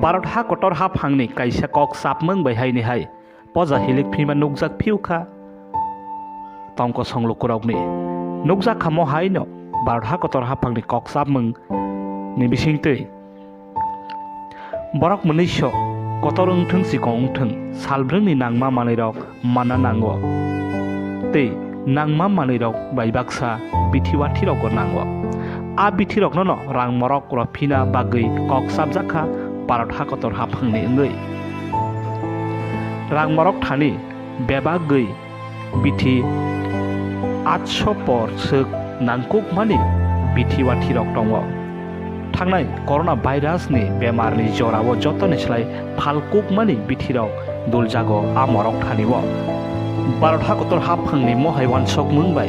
भारत हा कटर हा फांगनि कायसा कक सापमों बैहायनि हाय पजा हिलिक फिमा नुकजाक फिउखा तंको संलुकुरावनि नुकजाक खामो हाय न भारत हा कटर हा फांगनि कक सापमों नि बिसिंतै बरक मोनैसो कतर उंथों सिकं उंथों सालब्रोंनि नांमा मानैरक माना नांगो तै नांमा मानैरक बायबाक्सा बिथिवाथिरक नांगो आ बिथिरक न रां मरक रफिना बागै कक साबजाखा भारत हा कतर हा फांनि ओंगै रां मरक थानि बेबा गै बिथि 800 पर सोक नांकुक मानि बिथिवाथिरक दङ थांनाय करona भाइरासनि बेमारनि जराव जतनिस्लाय फालकुक मानि बिथिराव दुलजागो आमरक थानिव भारत हा कतर हा फांनि महाय वानसक मोंबाय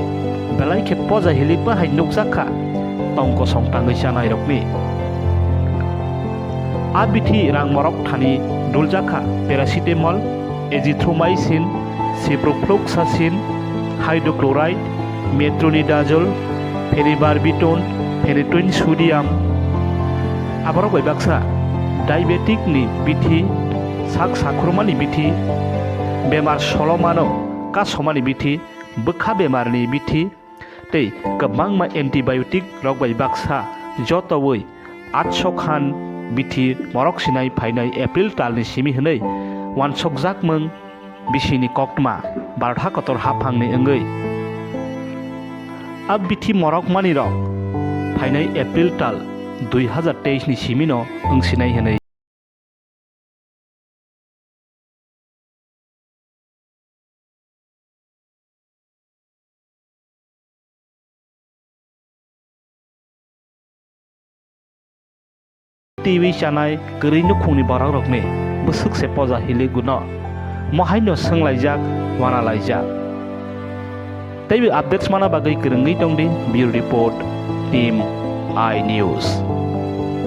बेलाय खेब पजा हिलिक बाहाय नुकजाखा तंको संताङै जानाय रकनि आ बिथि रां मरक थानि दुलजाखा paracetamol azithromycin ciprofloxacin hydrochloride metronidazole phenobarbitone phenytoin sodium आबाराव बायबाक्सा डायबेटिक नि बिथि साक साख्रुमानि बिथि बेमार सलमानो कासमानि बिथि बोखा बेमारनि बिथि तै गोबां मा एन्टिबायोटिक रक बायबाक्सा जतवै 800 खान बिथि मरक सिनाय फाइनाय एप्रिल तालनि सिमि हनै वानसक जाकमों बिसिनि कक्टमा भारत हा कतर हा फांनि ओंगै अब बिथि मरक मानि रक फाइनाय एप्रिल ताल 2023 नि सिमिनो ओंसिनाय हनै टीवी चानाय गरैनो खुंनि बाराक रकनि बोसोकसे पजा हिलि गुन महायनो सोंलायजाक वाना लायजाक तैबो अपडेट्स माना बागै गोरोङै दंदि बिउरो रिपर्ट टीम आई न्यूज।